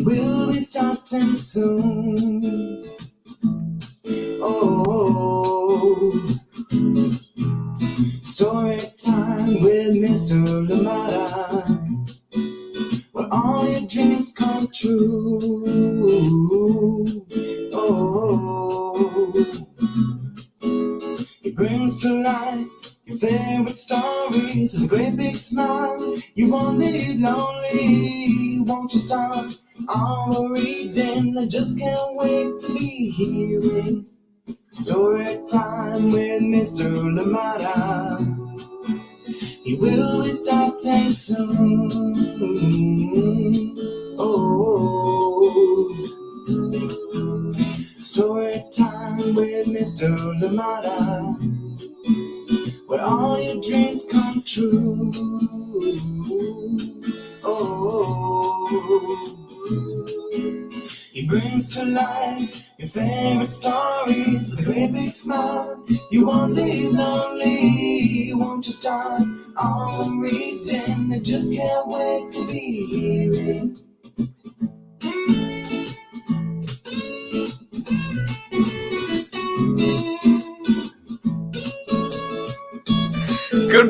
He will be starting soon. Oh, story time with Mr. Lamada, where all your dreams come true. Oh, he brings to life your favorite stories with a great big smile. You won't live lonely, won't you start our reading? I just can't wait to be hearing story time with Mr. Lamada. He will be starting soon. Oh, story time with Mr. Lamada, where all your dreams come true. Oh, he brings to life your favorite stories with a great big smile. You won't live lonely, won't you start on reading? I just can't wait to be hearing. Good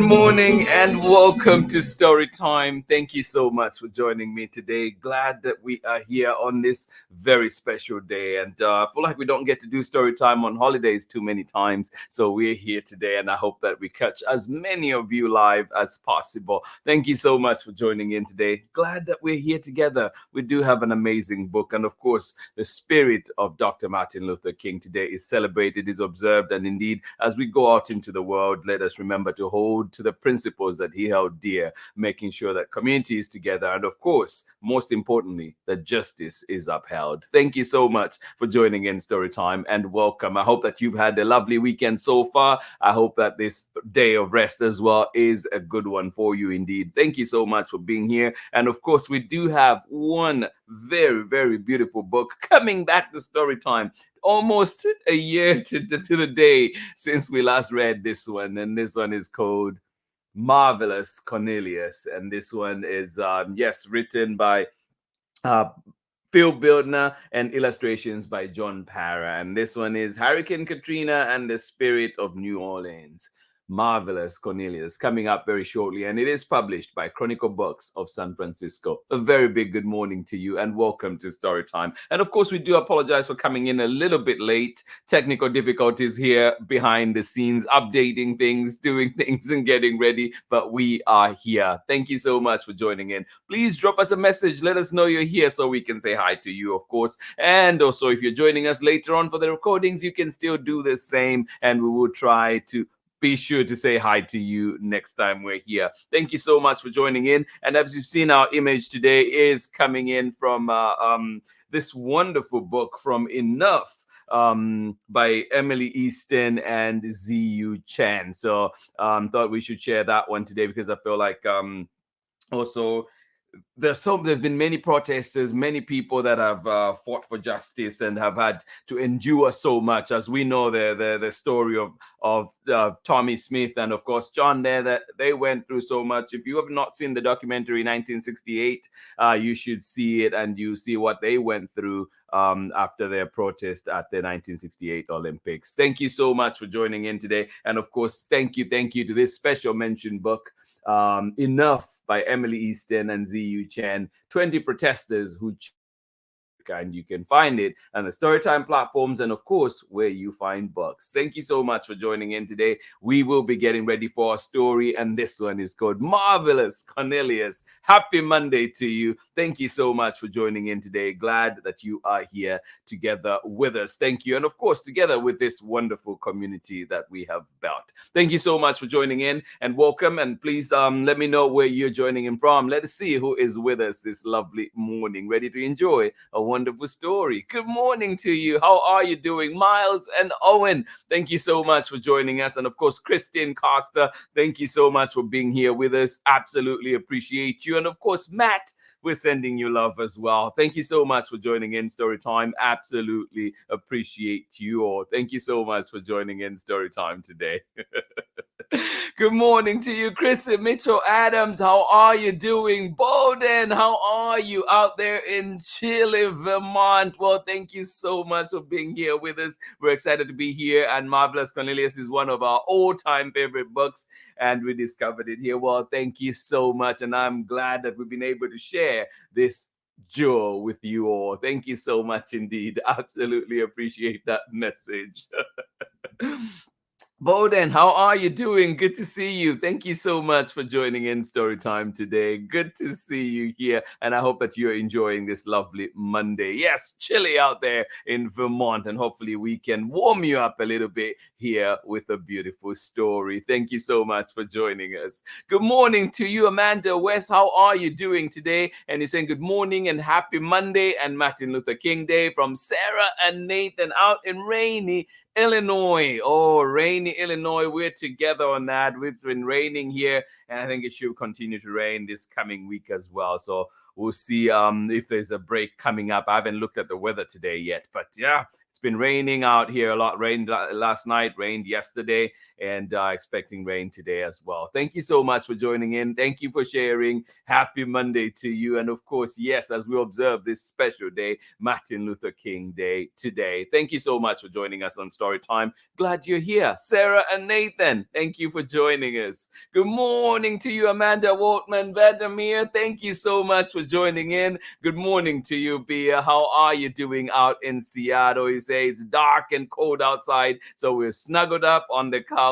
morning, and welcome to Story Time. Thank you so much for joining me today. Glad that we are here on this very special day. And I feel like we don't get to do Story Time on holidays too many times. So we're here today, and I hope that we catch as many of you live as possible. Thank you so much for joining in today. Glad that we're here together. We do have an amazing book. And of course, the spirit of Dr. Martin Luther King today is celebrated, is observed. And indeed, as we go out into the world, let us remember to hold to the principles that he held dear, making sure that community is together, and of course, most importantly, that justice is upheld. Thank you so much for joining in Storytime, and welcome. I hope that you've had a lovely weekend so far. I hope that this day of rest as well is a good one for you indeed. Thank you so much for being here. And of course, we do have one very, very beautiful book coming back to Storytime. Almost a year to the day since we last read this one, and this one is called Marvelous Cornelius, and this one is written by Phil Bildner and illustrations by John Parra, and this one is Hurricane Katrina and the Spirit of New Orleans. Marvelous Cornelius, coming up very shortly, and it is published by Chronicle Books of San Francisco. A very big good morning to you, and welcome to Storytime. And of course, we do apologize for coming in a little bit late. Technical difficulties here behind the scenes, updating things, doing things, and getting ready, but we are here. Thank you so much for joining in. Please drop us a message. Let us know you're here so we can say hi to you, of course. And also, if you're joining us later on for the recordings, you can still do the same, and we will try to be sure to say hi to you next time we're here. Thank you so much for joining in. And as you've seen, our image today is coming in from this wonderful book from Enough by Emily Easton and Z.U. Chen. So thought we should share that one today because I feel like also there've been many protesters, many people that have fought for justice and have had to endure so much. As we know, the story of Tommy Smith and of course John there, that they went through so much. If you have not seen the documentary 1968, you should see it, and you see what they went through after their protest at the 1968 Olympics. Thank you so much for joining in today, and of course, thank you to this special mention book. Enough by Emily Easton and Z.U. Chen, 20 protesters who, and you can find it on the Storytime platforms and of course where you find books. Thank you so much for joining in today. We will be getting ready for our story, and this one is called Marvelous Cornelius. Happy Monday to you. Thank you so much for joining in today. Glad that you are here together with us. Thank you, and of course together with this wonderful community that we have built. Thank you so much for joining in, and welcome. And please let me know where you're joining in from. Let us see who is with us this lovely morning, ready to enjoy a wonderful story. Good morning to you. How are you doing? Miles and Owen, thank you so much for joining us. And of course, Christine Costa, thank you so much for being here with us. Absolutely appreciate you. And of course, Matt, we're sending you love as well. Thank you so much for joining in Storytime. Absolutely appreciate you all. Thank you so much for joining in Storytime today. Good morning to you, Chris and Mitchell Adams. How are you doing? Bowden, how are you out there in chilly Vermont? Well, thank you so much for being here with us. We're excited to be here. And Marvelous Cornelius is one of our all-time favorite books, and we discovered it here. Well, thank you so much. And I'm glad that we've been able to share this jewel with you all. Thank you so much indeed. Absolutely appreciate that message. Bowden, how are you doing? Good to see you. Thank you so much for joining in Storytime today. Good to see you here, and I hope that you're enjoying this lovely Monday. Yes, chilly out there in Vermont, and hopefully we can warm you up a little bit here with a beautiful story. Thank you so much for joining us. Good morning to you, Amanda West. How are you doing today? And you're saying good morning and happy Monday and Martin Luther King Day from Sarah and Nathan out in rainy Illinois. Oh, rainy Illinois. We're together on that. It's been raining here, and I think it should continue to rain this coming week as well. So we'll see if there's a break coming up. I haven't looked at the weather today yet, but yeah, it's been raining out here a lot. Rained last night, rained yesterday, and expecting rain today as well. Thank you so much for joining in. Thank you for sharing. Happy Monday to you. And of course, yes, as we observe this special day, Martin Luther King Day today. Thank you so much for joining us on Storytime. Glad you're here. Sarah and Nathan, thank you for joining us. Good morning to you, Amanda Waltman Vadimir. Thank you so much for joining in. Good morning to you, Bia. How are you doing out in Seattle? You say it's dark and cold outside, so we're snuggled up on the couch,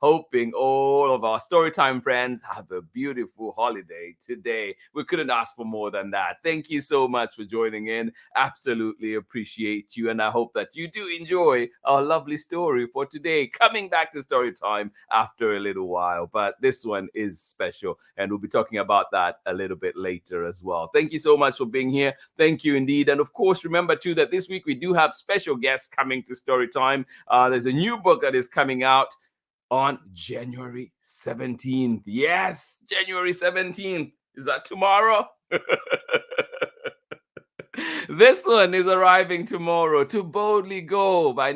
hoping all of our Storytime friends have a beautiful holiday today. We couldn't ask for more than that. Thank you so much for joining in. Absolutely appreciate you, and I hope that you do enjoy our lovely story for today. Coming back to Storytime after a little while, but this one is special, and we'll be talking about that a little bit later as well. Thank you so much for being here. Thank you indeed. And of course, remember too that this week we do have special guests coming to Storytime. There's a new book that is coming out on January 17th. Yes, January 17th. Is that tomorrow? This one is arriving tomorrow. To Boldly Go by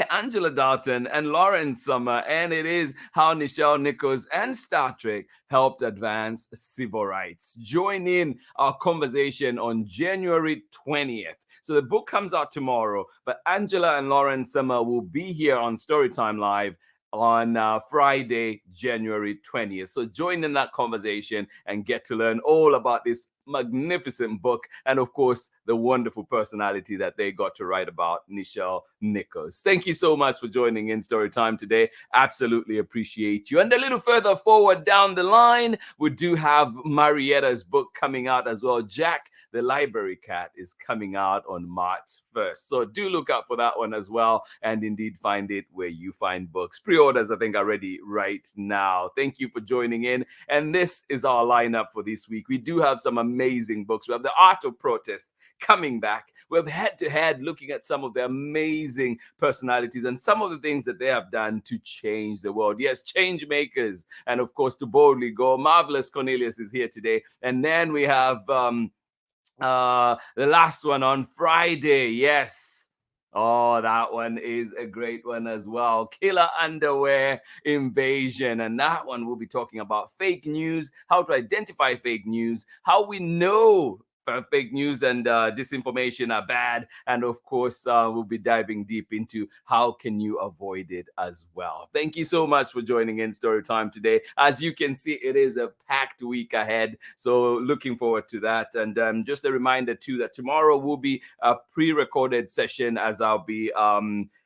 Angela Dalton and Lauren Summer, and it is how Nichelle Nichols and Star Trek helped advance civil rights. Join in our conversation on January 20th. So the book comes out tomorrow, but Angela and Lauren Summer will be here on Storytime Live on Friday, January 20th. So join in that conversation and get to learn all about this magnificent book, and of course the wonderful personality that they got to write about, Nichelle Nichols. Thank you so much for joining in Storytime today. Absolutely appreciate you. And a little further forward down the line, we do have Marietta's book coming out as well. Jack the Library Cat is coming out on March 1st. So do look out for that one as well, and indeed find it where you find books. Pre-orders, I think, are ready right now. Thank you for joining in. And this is our lineup for this week. We do have some amazing books. We have The Art of Protest coming back. We have Head to Head, looking at some of the amazing personalities and some of the things that they have done to change the world. Yes, change makers. And of course, To Boldly Go. Marvelous Cornelius is here today. And then we have the last one on Friday. Yes. Oh, that one is a great one as well. Killer Underwear Invasion. And that one we'll be talking about fake news, how to identify fake news, how we know fake news and disinformation are bad, and of course we'll be diving deep into how can you avoid it as well. Thank you so much for joining in Storytime today. As you can see, it is a packed week ahead, so looking forward to that. And just a reminder too that tomorrow will be a pre-recorded session, as I'll be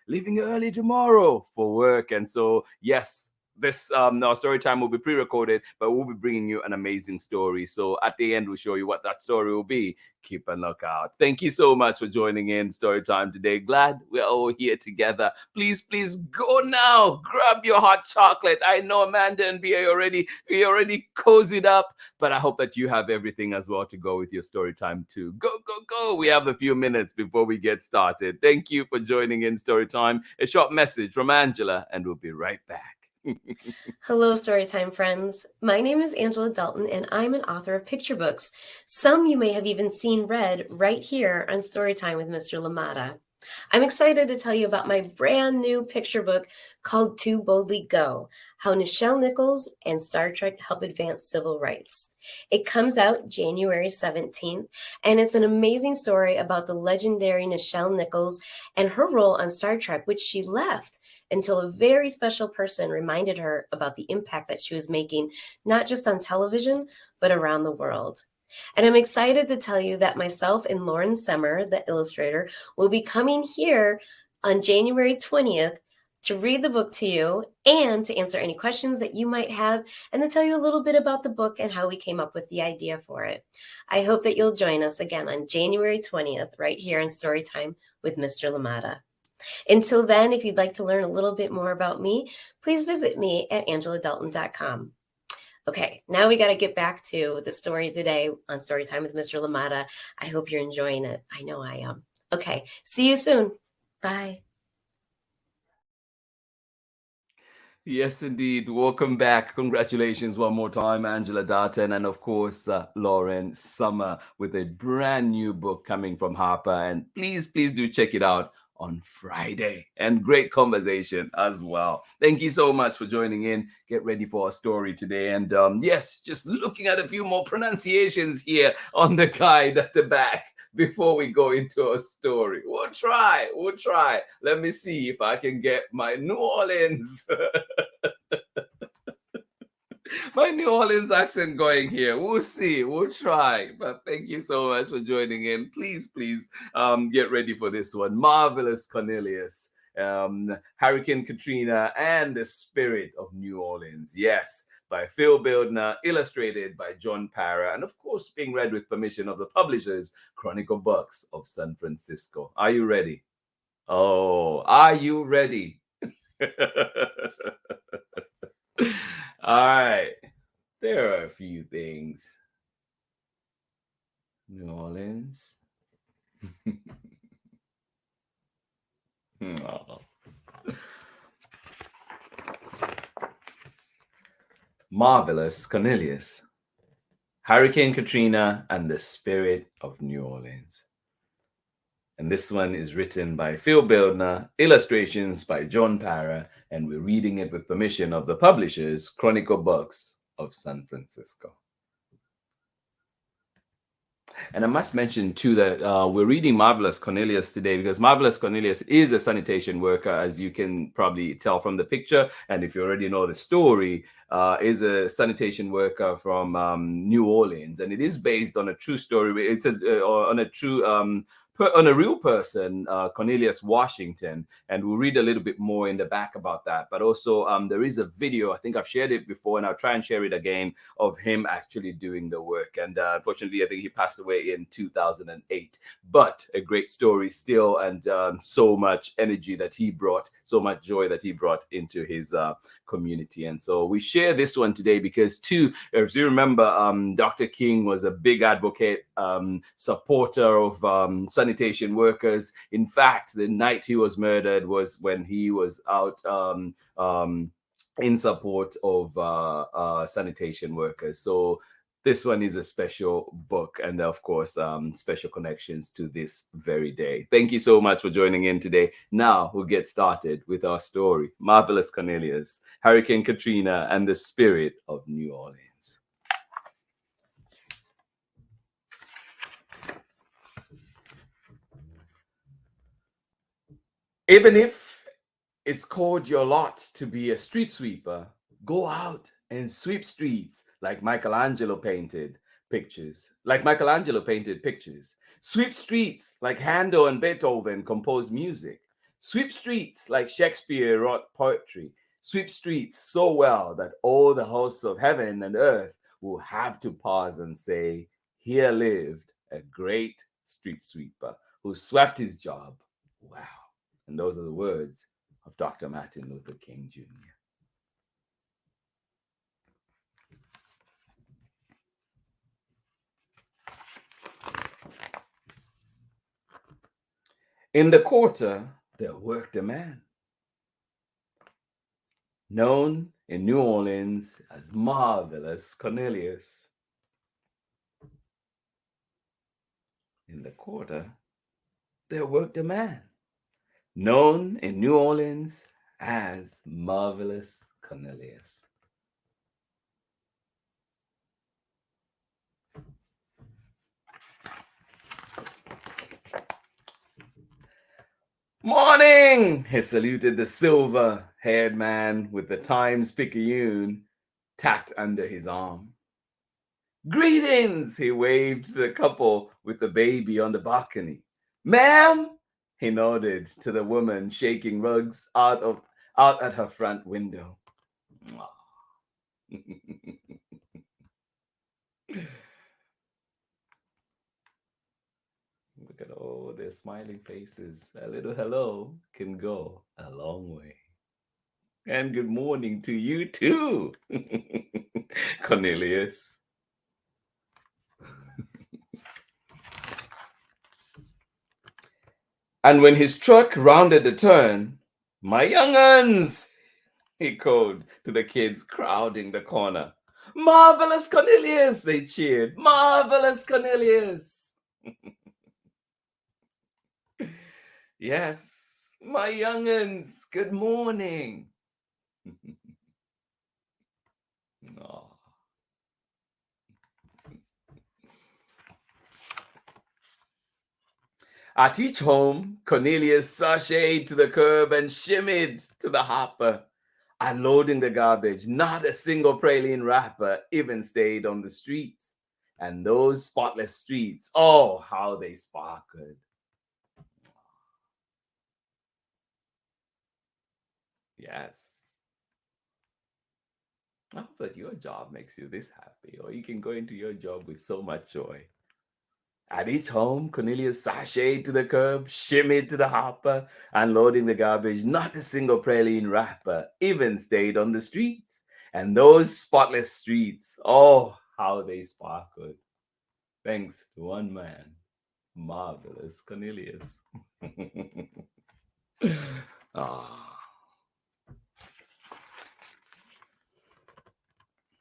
leaving early tomorrow for work. And so yes, this our story time will be pre-recorded, but we'll be bringing you an amazing story. So at the end, we'll show you what that story will be. Keep a lookout. Thank you so much for joining in Story Time today. Glad we're all here together. Please go now. Grab your hot chocolate. I know Amanda and Bia already cozied up, but I hope that you have everything as well to go with your story time too. Go. We have a few minutes before we get started. Thank you for joining in Story Time. A short message from Angela, and we'll be right back. Hello, Storytime friends. My name is Angela Dalton, and I'm an author of picture books. Some you may have even seen read right here on Storytime with Mr. Lamada. I'm excited to tell you about my brand new picture book called To Boldly Go, How Nichelle Nichols and Star Trek Help Advance Civil Rights. It comes out January 17th, and it's an amazing story about the legendary Nichelle Nichols and her role on Star Trek, which she left until a very special person reminded her about the impact that she was making, not just on television, but around the world. And I'm excited to tell you that myself and Lauren Semmer, the illustrator, will be coming here on January 20th to read the book to you and to answer any questions that you might have and to tell you a little bit about the book and how we came up with the idea for it. I hope that you'll join us again on January 20th right here in Storytime with Mr. Lamada. Until then, if you'd like to learn a little bit more about me, please visit me at angeladalton.com. Okay, now we got to get back to the story today on Storytime with Mr. Lamada. I hope you're enjoying it. I know I am. Okay, see you soon. Bye. Yes, indeed. Welcome back. Congratulations one more time, Angela Darton, and of course, Lauren Summer with a brand new book coming from Harper. And please, please do check it out on Friday. And great conversation as well. Thank you so much for joining in. Get ready for our story today. And yes, just looking at a few more pronunciations here on the guide at the back before we go into our story. We'll try. Let me see if I can get my New Orleans my New Orleans accent going here. We'll see. We'll try. But thank you so much for joining in. Please, please get ready for this one. Marvelous Cornelius, Hurricane Katrina, and the Spirit of New Orleans. Yes, by Phil Bildner, illustrated by John Parra, and of course being read with permission of the publishers, Chronicle Books of San Francisco. Are you ready? Oh, are you ready? All right. There are a few things. New Orleans. Oh. Marvelous Cornelius, Hurricane Katrina, and the Spirit of New Orleans. And this one is written by Phil Bildner, illustrations by John Parra, and we're reading it with permission of the publishers, Chronicle Books of San Francisco. And I must mention too that we're reading Marvelous Cornelius today because Marvelous Cornelius is a sanitation worker, as you can probably tell from the picture. And if you already know the story, is a sanitation worker from New Orleans, and it is based on a true story. It says on a true on a real person, Cornelius Washington, and we'll read a little bit more in the back about that. But also, there is a video, I think I've shared it before, and I'll try and share it again, of him actually doing the work. And unfortunately, I think he passed away in 2008. But a great story still, and so much energy that he brought, so much joy that he brought into his community. And so we share this one today because, too, if you remember, Dr. King was a big advocate, supporter of sanitation workers. In fact, the night he was murdered was when he was out in support of sanitation workers. So this one is a special book, and of course, special connections to this very day. Thank you so much for joining in today. Now we'll get started with our story. Marvelous Cornelius, Hurricane Katrina, and the Spirit of New Orleans. Even if it's called your lot to be a street sweeper, go out and sweep streets like Michelangelo painted pictures. Sweep streets like Handel and Beethoven composed music. Sweep streets like Shakespeare wrote poetry. Sweep streets so well that all the hosts of heaven and earth will have to pause and say, here lived a great street sweeper who swept his job. Wow. And those are the words of Dr. Martin Luther King Jr. In the quarter, there worked a man known in New Orleans as Marvelous Cornelius. In the quarter, there worked a man, known in New Orleans as Marvelous Cornelius. Morning! He saluted the silver-haired man with the Times-Picayune tacked under his arm. Greetings! He waved to the couple with the baby on the balcony. Ma'am! He nodded to the woman shaking rugs out at her front window. Look at all their smiling faces. A little hello can go a long way. And good morning to you too, Cornelius. And when his truck rounded the turn, my young uns, he called to the kids crowding the corner. Marvelous Cornelius, they cheered. Marvelous Cornelius. Yes, my young'uns, good morning. Oh. At each home, Cornelius sashayed to the curb and shimmied to the hopper, unloading the garbage. Not a single praline wrapper even stayed on the streets. And those spotless streets, oh, how they sparkled. Yes. I hope that your job makes you this happy, or you can go into your job with so much joy. At each home, Cornelius sashayed to the curb, shimmied to the hopper, unloading the garbage. Not a single praline wrapper even stayed on the streets. And those spotless streets, oh, how they sparkled. Thanks to one man, Marvelous Cornelius. Ah.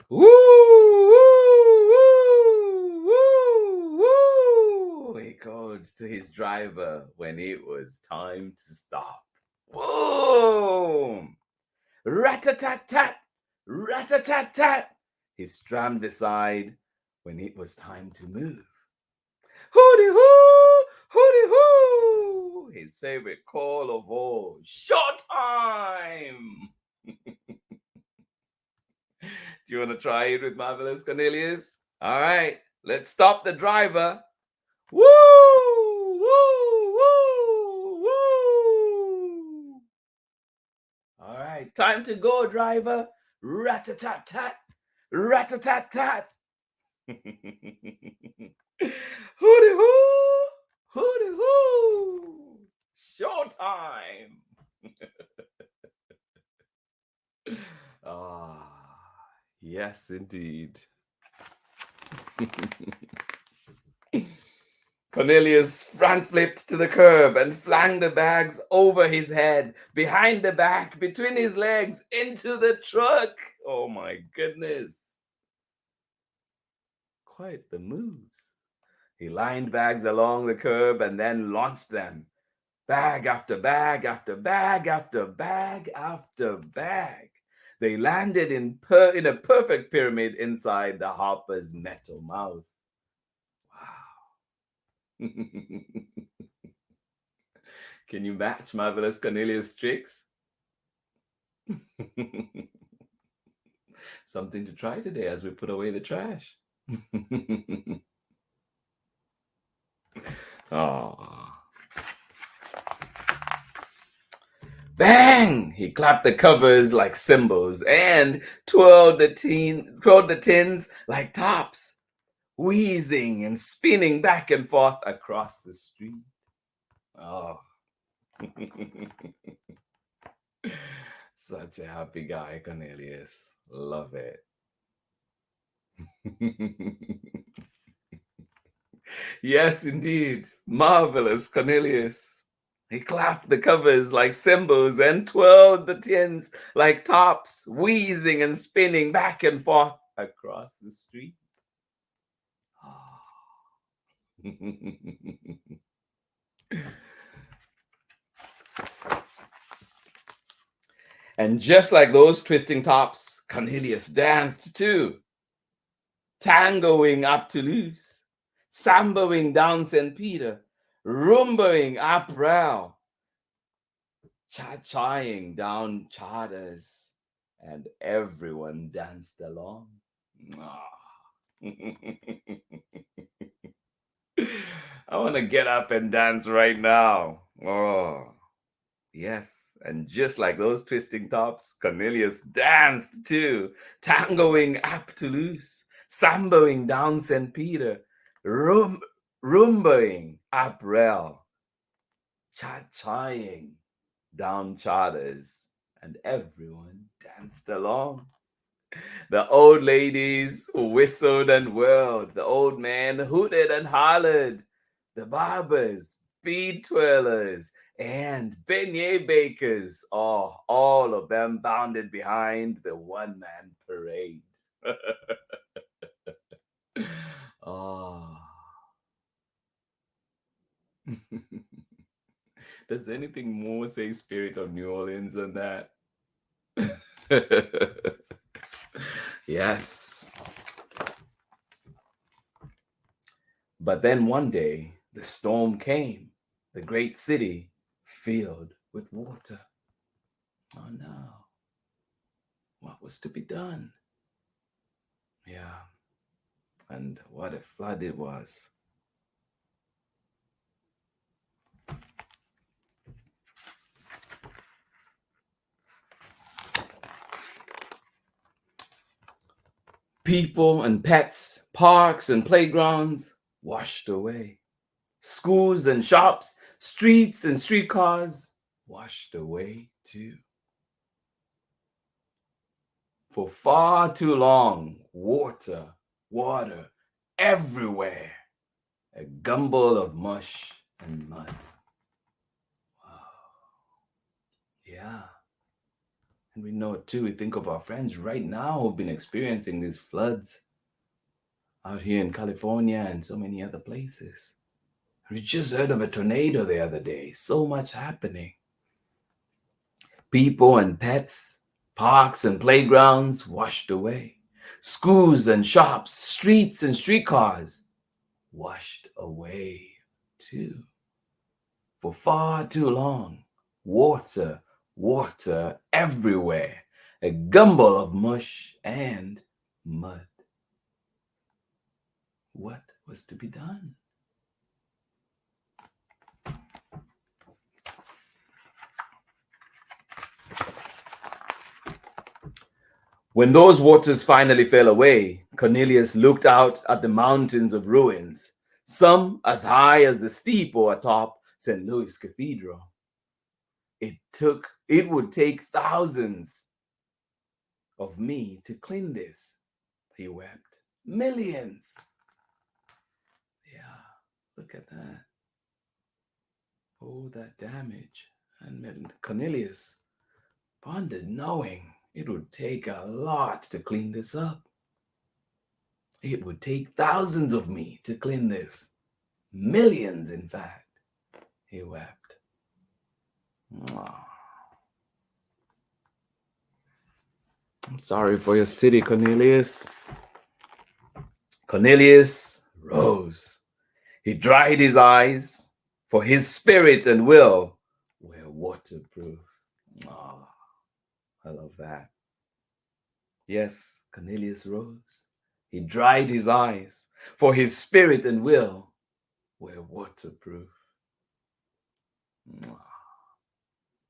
Woo, woo, woo, woo, woo, he called to his driver when it was time to stop. Whoa! Rat-a-tat-tat, rat-a-tat-tat. He strammed aside when it was time to move. Hooty-hoo, hooty-hoo, his favorite call of all, showtime! Do you want to try it with Marvelous Cornelius? All right, let's stop the driver. Woo! Woo! Woo! Woo! All right, time to go, driver. Rat-a-tat-tat. Rat-a-tat-tat. Hooty-hoo! Hooty-hoo! Showtime! Ah. Yes, indeed. Cornelius front flipped to the curb and flung the bags over his head, behind the back, between his legs, into the truck. Oh my goodness. Quite the moves. He lined bags along the curb and then launched them. Bag after bag after bag after bag after bag. They landed in a perfect pyramid inside the hopper's metal mouth. Wow. Can you match Marvelous Cornelius' tricks? Something to try today as we put away the trash. Oh. Bang! He clapped the covers like cymbals and twirled the tins like tops, wheezing and spinning back and forth across the street. Oh. Such a happy guy, Cornelius. Love it. Yes, indeed. Marvelous Cornelius. He clapped the covers like cymbals and twirled the tins like tops, wheezing and spinning back and forth across the street. And just like those twisting tops, Cornelius danced too, tangoing up Toulouse, samboing down St. Peter, rumboing up Rao, cha-chaying down Charters, and everyone danced along. I want to get up and dance right now. Oh, yes. And just like those twisting tops, Cornelius danced too, tangoing up Toulouse, samboing down St. Peter, rumboing up Rel, cha-chaying down Charters, and everyone danced along. The old ladies whistled and whirled. The old man hooted and hollered. The barbers, bead twirlers, and beignet bakers, all of them bounded behind the one-man parade. Oh. Does anything more say Spirit of New Orleans than that? Yes. But then one day, the storm came, the great city filled with water. Oh no. What was to be done? Yeah. And what a flood it was. People and pets, parks and playgrounds washed away. Schools and shops, streets and streetcars washed away too. For far too long, water everywhere. A gumble of mush and mud. Wow. Yeah. And we know it too. We think of our friends right now who've been experiencing these floods out here in California and so many other places. We just heard of a tornado the other day. So much happening. People and pets, parks and playgrounds washed away. Schools and shops, streets and streetcars washed away too. For far too long, water everywhere. A gumble of mush and mud. What was to be done? When those waters finally fell away, Cornelius looked out at the mountains of ruins, some as high as the steeple atop St. Louis Cathedral. It would take thousands of me to clean this, he wept. Millions. Yeah, look at that. Oh, that damage. And Cornelius pondered, knowing it would take a lot to clean this up. It would take thousands of me to clean this. Millions, in fact, he wept. Oh. I'm sorry for your city, Cornelius. Cornelius rose. He dried his eyes, for his spirit and will were waterproof. Oh, I love that. Yes, Cornelius rose. He dried his eyes, for his spirit and will were waterproof.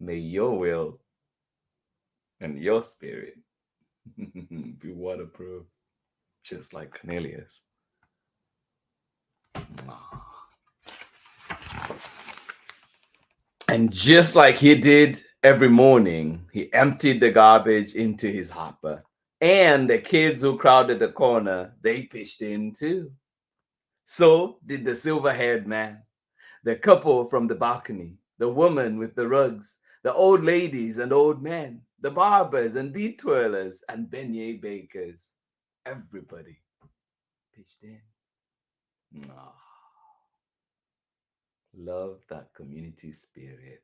May your will and your spirit be waterproof, just like Cornelius. And just like he did every morning, he emptied the garbage into his hopper. And the kids who crowded the corner, they pitched in too. So did the silver-haired man, the couple from the balcony, the woman with the rugs, the old ladies and old men, the barbers and bead twirlers and beignet bakers. Everybody pitched in. Ah, love that community spirit.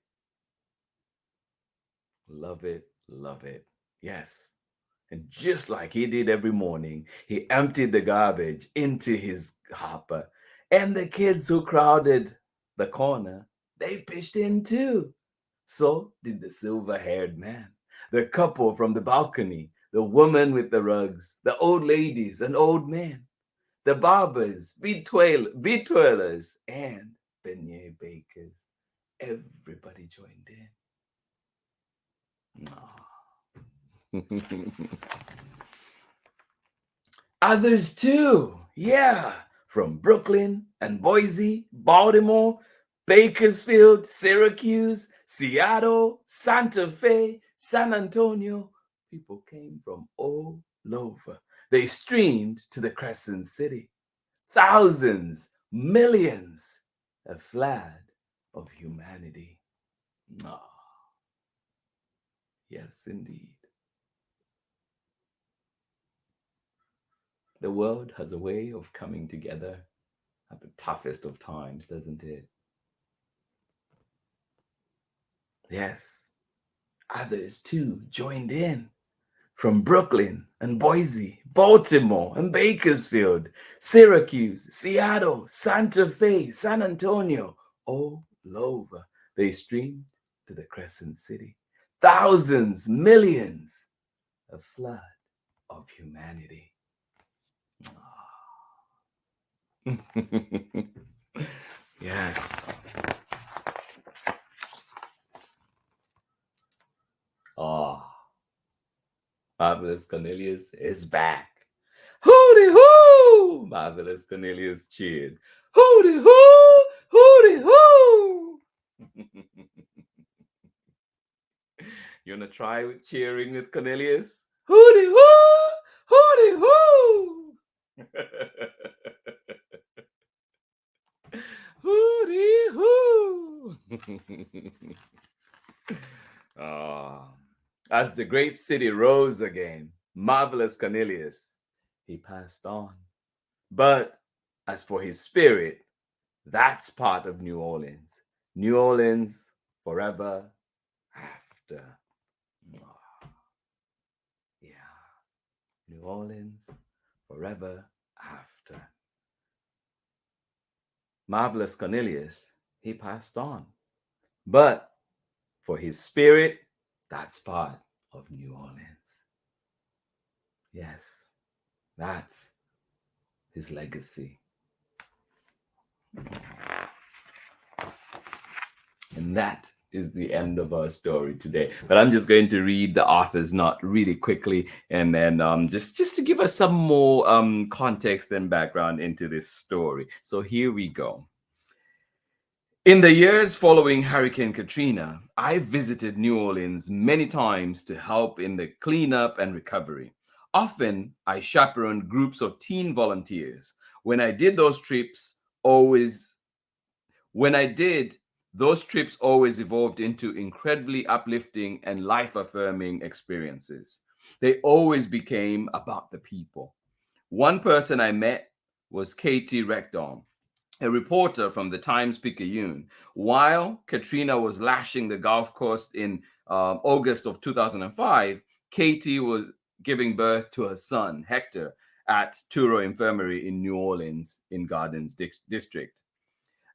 Love it, love it. Yes. And just like he did every morning, he emptied the garbage into his hopper. And the kids who crowded the corner, they pitched in too. So did the silver-haired man, the couple from the balcony, the woman with the rugs, the old ladies and old men, the barbers, bead twirlers, and beignet bakers. Everybody joined in. Others too, yeah, from Brooklyn and Boise, Baltimore, Bakersfield, Syracuse, Seattle, Santa Fe, San Antonio. People came from all over. They streamed to the Crescent City. Thousands, millions, a flag of humanity. Ah, yes, indeed. The world has a way of coming together at the toughest of times, doesn't it? Yes, others too joined in from Brooklyn and Boise, Baltimore and Bakersfield, Syracuse, Seattle, Santa Fe, San Antonio, all over. They streamed to the Crescent City. Thousands, millions, a flood of humanity. Yes. Oh, Marvelous Cornelius is back. Hooty hoo! Marvelous Cornelius cheered. Hooty hoo! Hooty hoo! You wanna try cheering with Cornelius? Hooty hoo! Hooty hoo! Hooty hoo! As the great city rose again, Marvelous Cornelius, he passed on. But as for his spirit, that's part of New Orleans. New Orleans forever after. Yeah. New Orleans forever after. Marvelous Cornelius, he passed on. But for his spirit, that's part of New Orleans. Yes, that's his legacy. And that is the end of our story today. But I'm just going to read the author's note really quickly, and then just to give us some more context and background into this story. So here we go. In the years following Hurricane Katrina, I visited New Orleans many times to help in the cleanup and recovery. Often, I chaperoned groups of teen volunteers. When I did those trips, always evolved into incredibly uplifting and life-affirming experiences. They always became about the people. One person I met was Katie Reckdom, a reporter from the Times-Picayune. While Katrina was lashing the Gulf Coast in August of 2005, Katie was giving birth to her son, Hector, at Touro Infirmary in New Orleans in Gardens District.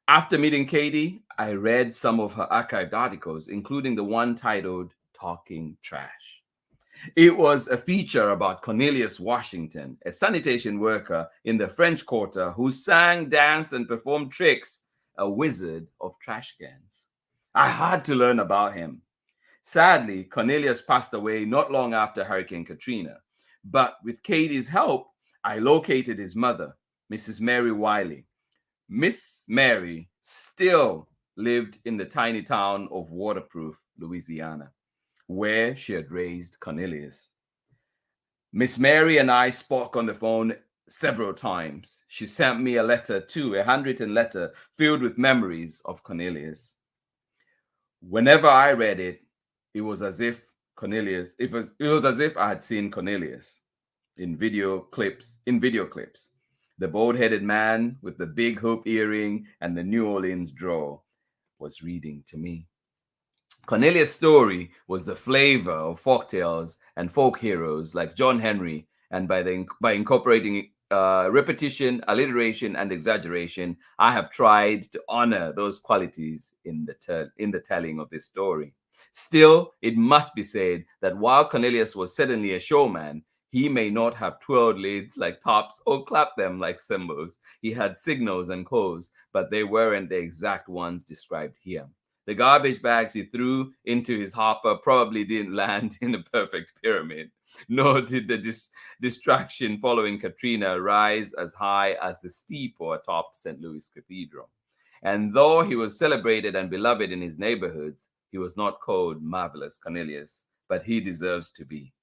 After meeting Katie, I read some of her archived articles, including the one titled Talking Trash. It was a feature about Cornelius Washington, a sanitation worker in the French Quarter who sang, danced, and performed tricks, a wizard of trash cans. I had to learn about him. Sadly, Cornelius passed away not long after Hurricane Katrina. But with Katie's help, I located his mother, Mrs. Mary Wiley. Miss Mary still lived in the tiny town of Waterproof, Louisiana, where she had raised Cornelius. Miss Mary and I spoke on the phone several times. She sent me a letter too, a handwritten letter filled with memories of Cornelius. Whenever I read it, it was as if it was as if I had seen Cornelius in video clips. The bald-headed man with the big hoop earring and the New Orleans drawl was reading to me. Cornelius' story was the flavor of folktales and folk heroes like John Henry, and by incorporating repetition, alliteration, and exaggeration, I have tried to honor those qualities in the telling of this story. Still, it must be said that while Cornelius was certainly a showman, he may not have twirled lids like tops or clapped them like cymbals. He had signals and codes, but they weren't the exact ones described here. The garbage bags he threw into his hopper probably didn't land in a perfect pyramid, nor did the distraction following Katrina rise as high as the steeple atop St. Louis Cathedral. And though he was celebrated and beloved in his neighborhoods, he was not called Marvelous Cornelius, but he deserves to be.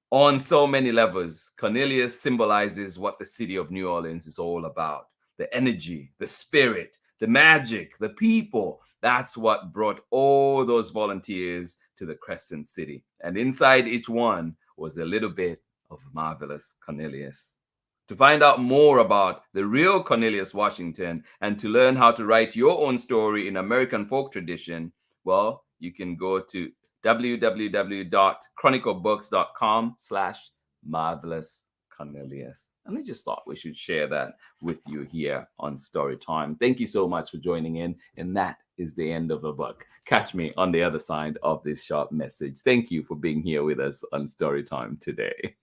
On so many levels, Cornelius symbolizes what the city of New Orleans is all about: the energy, the spirit, the magic, the people. That's what brought all those volunteers to the Crescent City. And inside each one was a little bit of Marvelous Cornelius. To find out more about the real Cornelius Washington and to learn how to write your own story in American folk tradition, well, you can go to www.chroniclebooks.com/marvelous Cornelius. And I just thought we should share that with you here on Storytime. Thank you so much for joining in. And that is the end of the book. Catch me on the other side of this short message. Thank you for being here with us on Storytime today.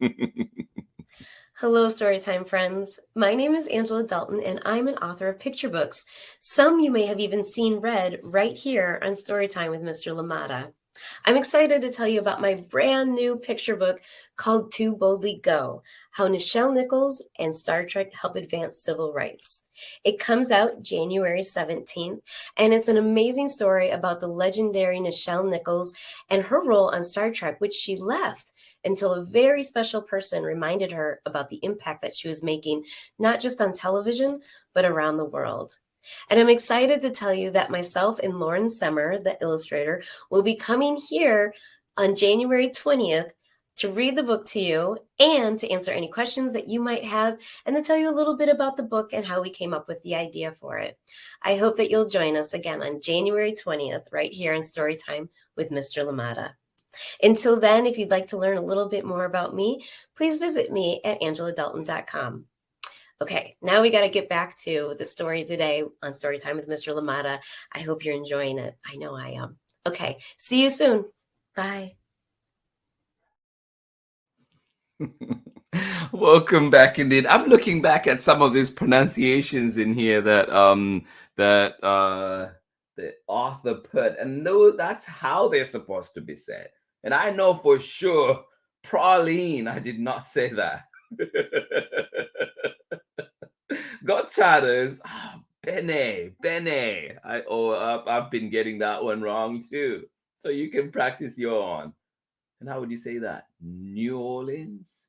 Hello, Storytime friends. My name is Angela Dalton, and I'm an author of picture books. Some you may have even seen read right here on Storytime with Mr. Lamada. I'm excited to tell you about my brand new picture book called To Boldly Go: How Nichelle Nichols and Star Trek Help Advance Civil Rights. It comes out January 17th, and it's an amazing story about the legendary Nichelle Nichols and her role on Star Trek, which she left until a very special person reminded her about the impact that she was making, not just on television, but around the world. And I'm excited to tell you that myself and Lauren Semmer, the illustrator, will be coming here on January 20th to read the book to you and to answer any questions that you might have and to tell you a little bit about the book and how we came up with the idea for it. I hope that you'll join us again on January 20th right here in Storytime with Mr. Lamada. Until then, if you'd like to learn a little bit more about me, please visit me at angeladalton.com. Okay, now we got to get back to the story today on Storytime with Mr. Lamada. I hope you're enjoying it. I know I am. Okay, see you soon. Bye. Welcome back indeed. I'm looking back at some of these pronunciations in here that the author put, and no, that's how they're supposed to be said. And I know for sure, praline, I did not say that. Got chatters. Bene. I've been getting that one wrong too. So you can practice your own. And how would you say that? New Orleans?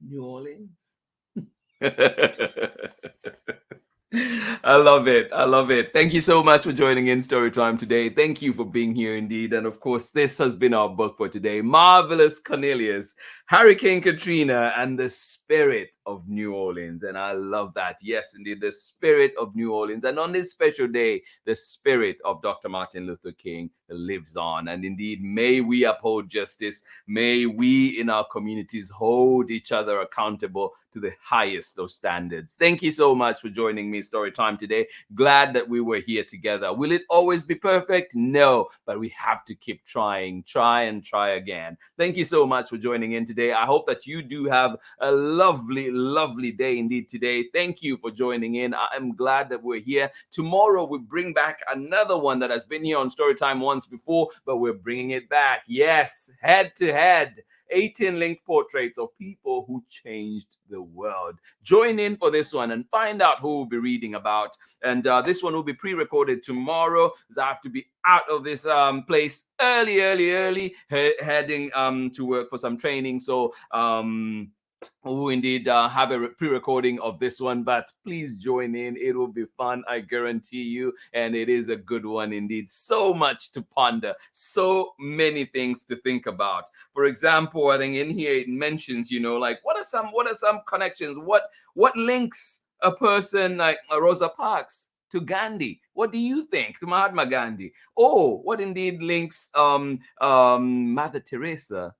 I love it. Thank you so much for joining in Storytime today. Thank you for being here indeed. And of course, this has been our book for today: Marvelous Cornelius, Hurricane Katrina, and the Spirit of New Orleans. And I love that. Yes, indeed, the Spirit of New Orleans. And on this special day, the spirit of Dr. Martin Luther King lives on. And indeed, may we uphold justice. May we in our communities hold each other accountable to the highest of standards. Thank you so much for joining me Storytime today. Glad that we were here together. Will it always be perfect? No, but we have to keep trying. Try and try again. Thank you so much for joining in today. I hope that you do have a lovely day indeed today. Thank you for joining in. I am glad that we're here. Tomorrow we bring back another one that has been here on Storytime once before, but we're bringing it back. Yes, head to head. 18 linked portraits of people who changed the world. Join in for this one and find out who we'll be reading about. And this one will be pre-recorded tomorrow, because I have to be out of this place early, heading to work for some training. So who indeed have a pre-recording of this one, but please join in. It will be fun, I guarantee you, and it is a good one indeed. So much to ponder, so many things to think about. For example, I think in here it mentions, like what are some connections? What links a person like Rosa Parks to Gandhi? What do you think, to Mahatma Gandhi? Oh, what indeed links Mother Teresa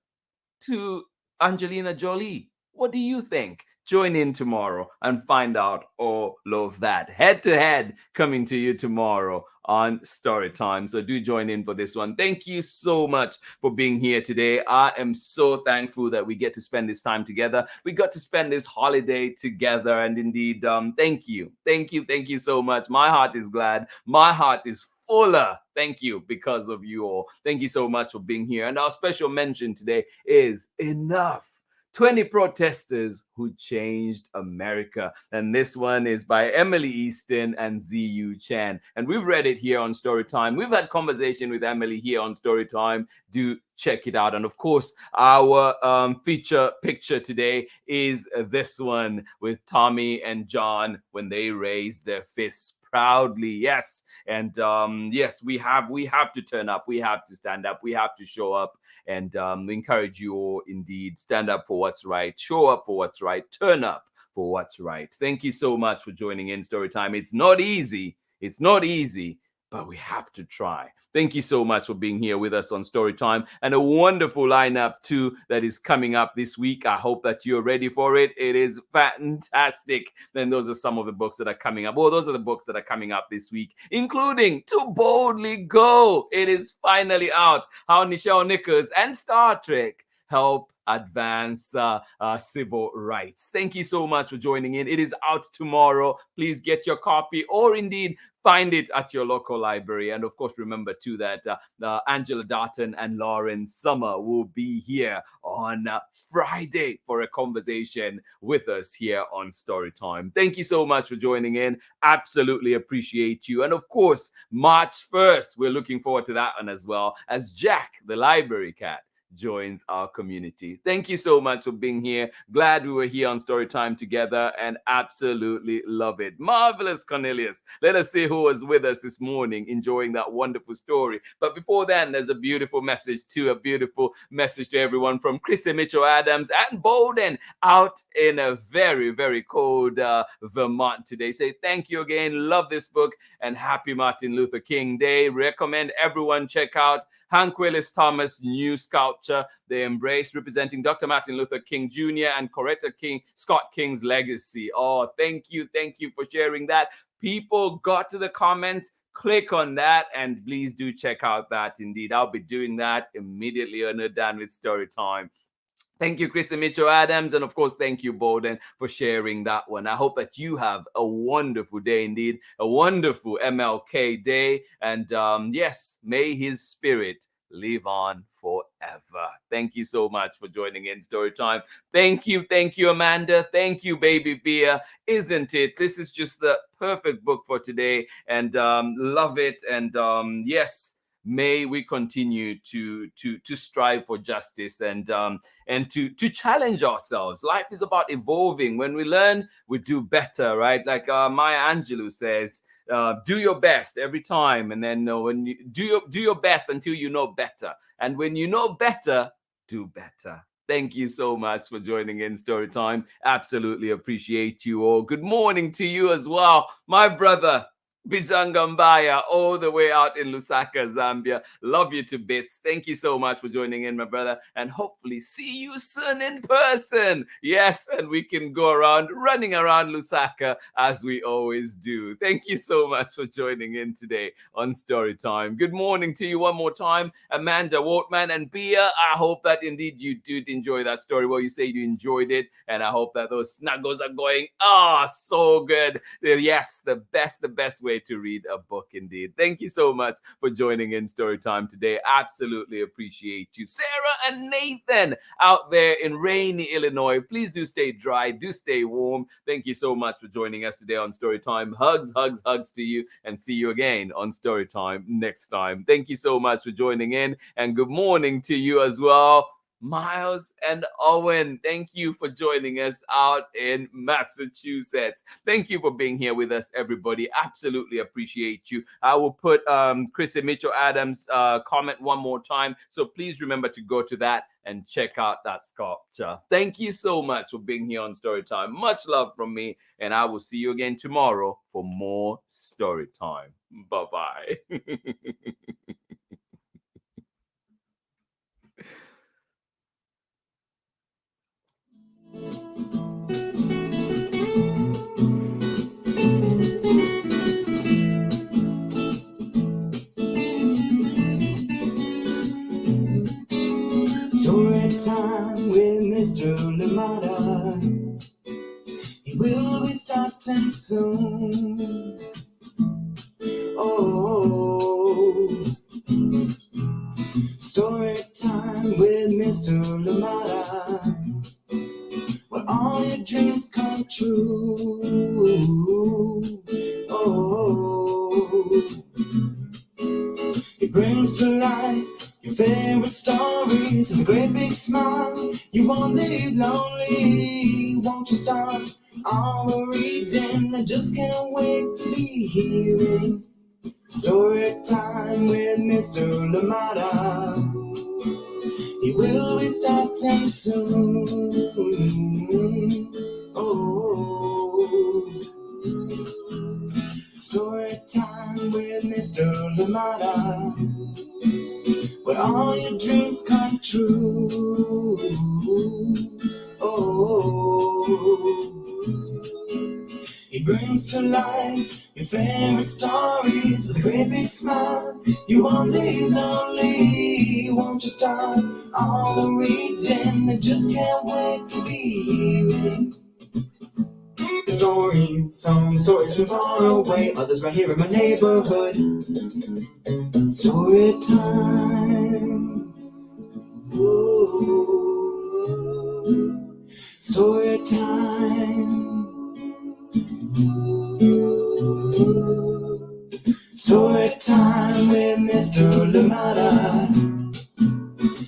to Angelina Jolie? What do you think? Join in tomorrow and find out all of that. Head to head coming to you tomorrow on Storytime. So do join in for this one. Thank you so much for being here today. I am so thankful that we get to spend this time together. We got to spend this holiday together. And indeed, thank you. Thank you so much. My heart is glad. My heart is fuller. Thank you because of you all. Thank you so much for being here. And our special mention today is Enough. 20 protesters who changed America. And this one is by Emily Easton and Ziyu Chen. And we've read it here on Storytime. We've had conversation with Emily here on Storytime. Do check it out. And of course, our feature picture today is this one with Tommy and John when they raise their fists proudly. Yes. And yes, we have to turn up. We have to stand up. We have to show up. And we encourage you all, indeed, stand up for what's right, show up for what's right, turn up for what's right. Thank you so much for joining in Storytime. It's not easy. It's not easy, but we have to try. Thank you so much for being here with us on Storytime, and a wonderful lineup too that is coming up this week. I hope that you're ready for it. It is fantastic. Then those are some of the books that are coming up. Well, those are the books that are coming up this week, including To Boldly Go. It is finally out. How Nichelle Nichols and Star Trek help advance civil rights. Thank you so much for joining in. It is out tomorrow. Please get your copy, or indeed find it at your local library. And of course, remember too that Angela Darton and Lauren Summer will be here on Friday for a conversation with us here on Storytime. Thank you so much for joining in. Absolutely appreciate you. And of course, March 1st, we're looking forward to that one as well, as Jack, the library cat, joins our community. Thank you so much for being here. Glad we were here on Storytime together and absolutely love it. Marvelous, Cornelius. Let us see who was with us this morning enjoying that wonderful story. But before then, there's a beautiful message to everyone from Chrissy Mitchell Adams and Bowden out in a very, very cold Vermont today. Say thank you again. Love this book and happy Martin Luther King Day. Recommend everyone check out Hank Willis Thomas' new sculpture, The Embrace, representing Dr. Martin Luther King Jr. and Coretta Scott King's legacy. Oh, thank you for sharing that. People got to the comments. Click on that and please do check out that. Indeed, I'll be doing that immediately when we're done with Storytime. Thank you, Chrissy Mitchell Adams. And of course, thank you, Bowden, for sharing that one. I hope that you have a wonderful day indeed, a wonderful MLK day. And yes, may his spirit live on forever. Thank you so much for joining in Storytime. Thank you, Amanda. Thank you, Baby Bia. Isn't it? This is just the perfect book for today. And love it. And yes, may we continue to strive for justice and to challenge ourselves. Life is about evolving. When we learn, we do better, right? Like Maya Angelou says, do your best every time, and then when you do your best until you know better, and when you know better, do better. Thank you so much for joining in Storytime. Absolutely appreciate you all. Good morning to you as well, my brother Bijangambaya, all the way out in Lusaka, Zambia. Love you to bits. Thank you so much for joining in, my brother, and hopefully see you soon in person. Yes, and we can go around, running around Lusaka as we always do. Thank you so much for joining in today on Storytime. Good morning to you one more time, Amanda Wortman and Bia. I hope that indeed you did enjoy that story. Well, you say you enjoyed it, and I hope that those snuggles are going, so good. Yes, the best way to read a book indeed. Thank you so much for joining in Storytime today. Absolutely appreciate you. Sarah and Nathan out there in rainy Illinois, please do stay dry, do stay warm. Thank you so much for joining us today on Storytime. Hugs to you, and see you again on Storytime next time. Thank you so much for joining in, and good morning to you as well, Miles and Owen, thank you for joining us out in Massachusetts. Thank you for being here with us, everybody. Absolutely appreciate you. I will put Chris and Mitchell Adams' comment one more time. So please remember to go to that and check out that sculpture. Thank you so much for being here on Storytime. Much love from me, and I will see you again tomorrow for more Storytime. Bye-bye. Story time with Mr. Lamada. He will be starting soon. Oh, story time with Mr. Lamada, where all your dreams come true. Oh, he brings to life your favorite stories with a great big smile. You won't live lonely, won't you start our reading? I just can't wait to be hearing story time with Mr. Lamada. He will be starting soon. Oh, story time with Mr. Lamada, where all your dreams come true. Oh, he brings to life your favorite stories with a great big smile. You won't live lonely, won't you start all the reading? I just can't wait to be hearing the stories, some stories from far away, others right here in my neighborhood. Story time. Ooh. Story time. Story time with Mr. Lamada.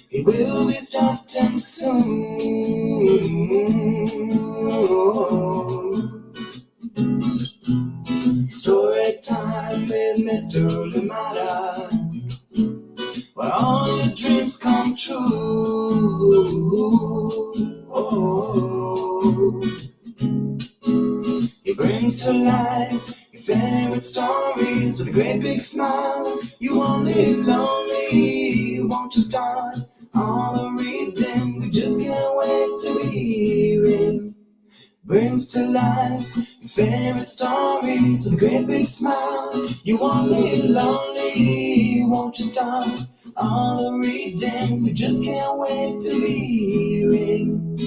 He will be starting soon. Story time with Mr. Lamada, where all your dreams come true. Oh, he brings to life your favorite stories with a great big smile. You won't live lonely, won't you start all the reading? We just can't wait to be hearing. Brings to life your favorite stories with a great big smile. You won't live lonely, won't you start all the reading? We just can't wait to be hearing